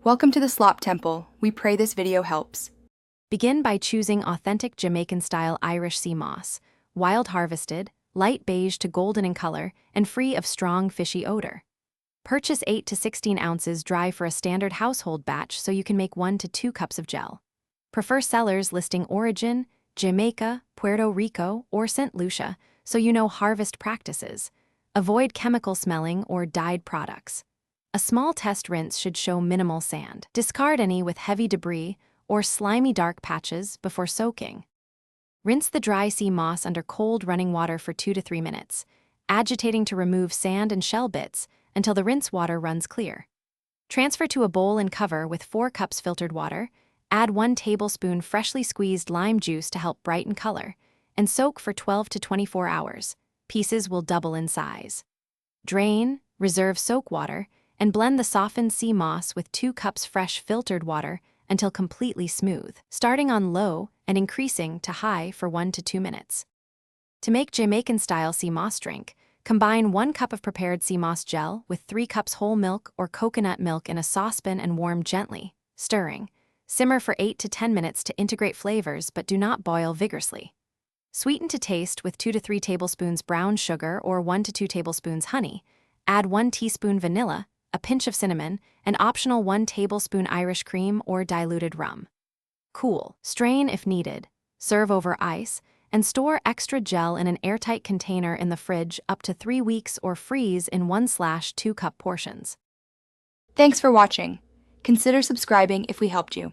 Welcome to the Slop Temple. We pray this video helps. Begin by choosing authentic Jamaican-style Irish sea moss, wild harvested, light beige to golden in color, and free of strong fishy odor. Purchase 8 to 16 ounces dry for a standard household batch so you can make 1 to 2 cups of gel. Prefer sellers listing origin, Jamaica, Puerto Rico, or St. Lucia so you know harvest practices. Avoid chemical smelling or dyed products. A small test rinse should show minimal sand. Discard any with heavy debris or slimy dark patches before soaking. Rinse the dry sea moss under cold running water for 2 to 3 minutes, agitating to remove sand and shell bits until the rinse water runs clear. Transfer to a bowl and cover with 4 cups filtered water, add 1 tablespoon freshly squeezed lime juice to help brighten color, and soak for 12 to 24 hours. Pieces will double in size. Drain, reserve soak water, and blend the softened sea moss with 2 cups fresh filtered water until completely smooth, starting on low and increasing to high for 1 to 2 minutes. To make Jamaican-style sea moss drink, combine 1 cup of prepared sea moss gel with 3 cups whole milk or coconut milk in a saucepan and warm gently, stirring. Simmer for 8 to 10 minutes to integrate flavors but do not boil vigorously. Sweeten to taste with 2 to 3 tablespoons brown sugar or 1 to 2 tablespoons honey. Add 1 teaspoon vanilla, a pinch of cinnamon, and optional 1 tablespoon Irish cream or diluted rum. Cool, strain if needed, serve over ice, and store extra gel in an airtight container in the fridge up to 3 weeks or freeze in 1/2 cup portions. Thanks for watching. Consider subscribing if we helped you.